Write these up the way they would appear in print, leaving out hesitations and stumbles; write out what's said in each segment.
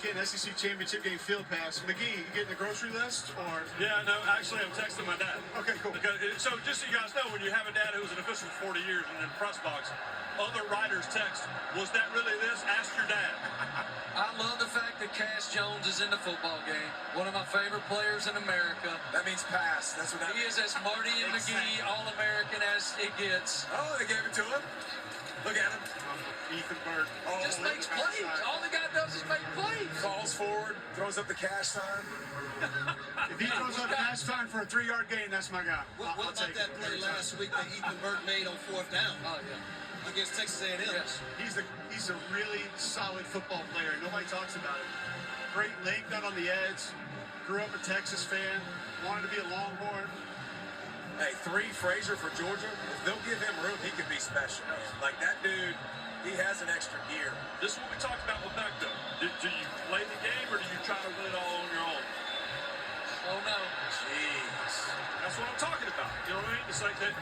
weekend SEC championship game field pass. McGee, you getting the grocery list or? Yeah, no, actually I'm texting my dad. Okay, cool. Because, so just so you guys know, when you have a dad who's an official for 40 years and in the press box, other writers text, was that really this? Ask your dad. I love the fact that Cash Jones is in the football game. One of my favorite players in America. That means pass. That's what that He means. is as Marty and McGee All-American as it gets. Oh, they gave it to him. Look at him. Ethan Burke. Oh, Just makes plays. All the guy does is make plays. Falls forward, throws up the cash sign. If he throws up cash time for a 3-yard gain, that's my guy. What I'll about take that it. play last week that Ethan Burke made on 4th down Oh, yeah. against Texas A&M? Yes. He's a really solid football player. Nobody talks about it. Great length out on the edge. Grew up a Texas fan. Wanted to be a Longhorn. Hey, 3 Frazier for Georgia. If they'll give him room, he could be special, man. Like that dude, he has an extra gear. This is what we talked about with Beck, though. Do you play the game or do you try to win it all on your own? Oh, no. Jeez. That's what I'm talking about. You know what I mean? It's like that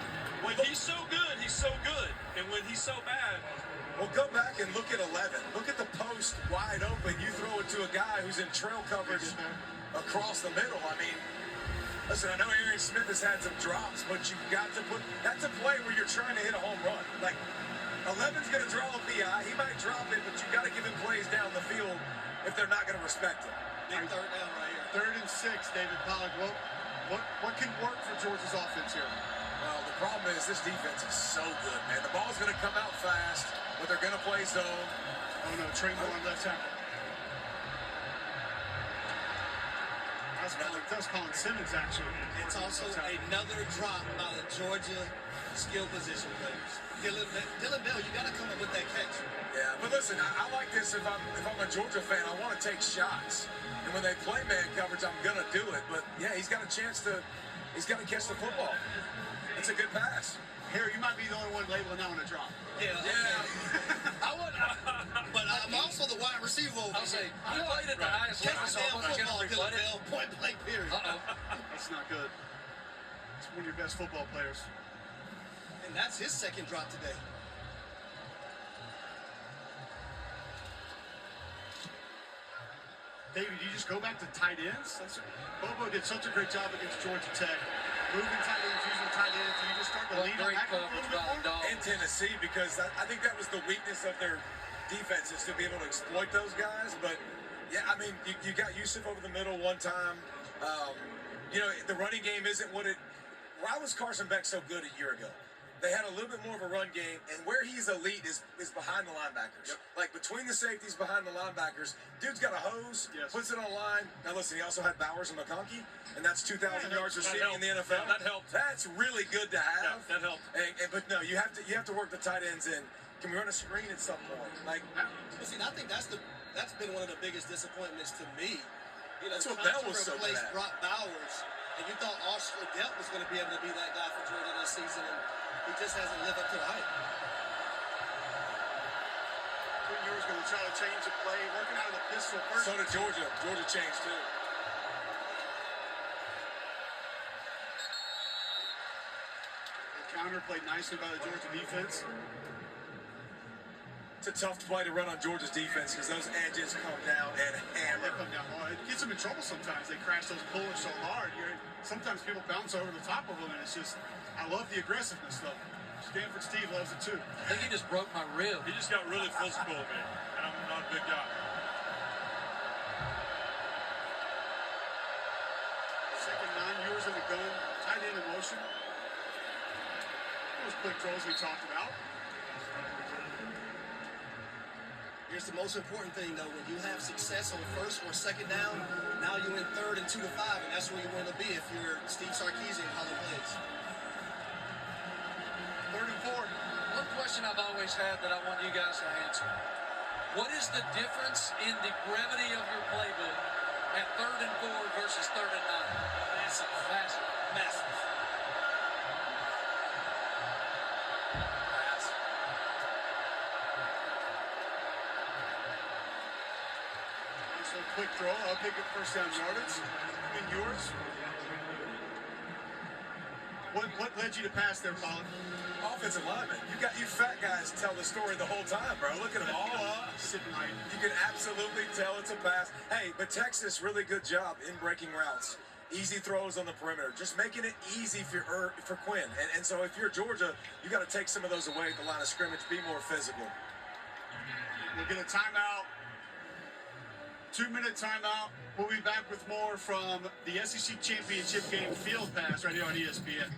when he's so good, he's so good. And when he's so bad, Well, go back and look at 11. Look at the post wide open. You throw it to a guy who's in trail coverage across the middle. I mean, listen, I know Aaron Smith has had some drops, but you've got to put, that's a play where you're trying to hit a home run. Like, 11's going to draw a PI. He might drop it, but you got to give him plays down the field if they're not going to respect him. Big 3rd down right here. 3rd and 6, David Pollack. What can work for Georgia's offense here? Well, the problem is this defense is so good, man. The ball's going to come out fast, but they're going to play zone. Oh no, Trey Moore on left tackle. That's Colin Simmons, actually. It's also another drop by the Georgia skill position players. Dylan Bell, you got to come up with that catch. Yeah, but listen, I like this. If I'm a Georgia fan, I want to take shots. And when they play man coverage, I'm gonna do it. But yeah, he's got a chance to. He's got to catch the football. It's a good pass. Harry, you might be the only one labeling that one a drop. Yeah. I would. But I'm also the wide receiver over I'll say, here. he played at the highest level, Catch so the I'm damn not football, going to Dylan rebut it. Bell. Point blank period. That's not good. It's one of your best football players. And that's his 2nd drop today. David, you just go back to tight ends? Bobo did such a great job against Georgia Tech. Moving tight ends, using tight ends. You just start to What lean on great that a coverage little by the bit more? dog. In Tennessee, because I think that was the weakness of their defense, is to be able to exploit those guys. But yeah, I mean, you got Yusuf over the middle one time. You know, the running game isn't what it. Why was Carson Beck so good a year ago? They had a little bit more of a run game, and where he's elite is behind the linebackers. Yep. Like between the safeties, behind the linebackers. Dude's got a hose, Yes. puts it on line. Now listen, he also had Bowers and McConkey, and that's 2,000 yards that receiving in the helped. NFL. Yeah, that helped. That's really good to have. Yeah, that helped. But no, you have to work the tight ends in. Can we run a screen at some point? Like, But see, I think that's been one of the biggest disappointments to me. You know, That's what trying Bell was to so good replace at. Brock Bowers, and you thought Oscar Delp was going to be able to be that guy for Georgia this season, and he just hasn't lived up to the hype. Quinn Ewers going to try to change the play, working out of the pistol first. so did Georgia. Georgia changed too. The counter played nicely by the Georgia defense. It's a tough play to run on Georgia's defense because those edges come down and They hammer. come down hard. It gets them in trouble sometimes. They crash those pullers so hard. Sometimes people bounce over the top of them, and it's just, I love the aggressiveness though. Stanford Steve loves it too. I think he just broke my rib. he just got really physical with me. And I'm not a big guy. Second 9, Ewers in the gun, tight end in motion. Those quick throws we talked about. Here's the most important thing, though. When you have success on 1st or 2nd down, now you're in 3rd and 2 to 5, and that's where you want to be if you're Steve Sarkisian calling plays. 3rd and 4. One question I've always had that I want you guys to answer. What is the difference in the brevity of your playbook at 3rd and 4 versus 3rd and 9? Massive. Massive. Massive. Nice little quick throw. I'll pick up first down yardage. Quinn Ewers. What led you to pass there, Colin? Offensive lineman. You fat guys tell the story the whole time, bro. Look at them all up. Sitting right. You can absolutely tell it's a pass. Hey, but Texas, really good job in breaking routes. Easy throws on the perimeter. Just making it easy for Quinn. And so if you're Georgia, you got to take some of those away at the line of scrimmage, be more physical. We'll get a timeout. 2-minute timeout. We'll be back with more from the SEC Championship game Field Pass right here on ESPN.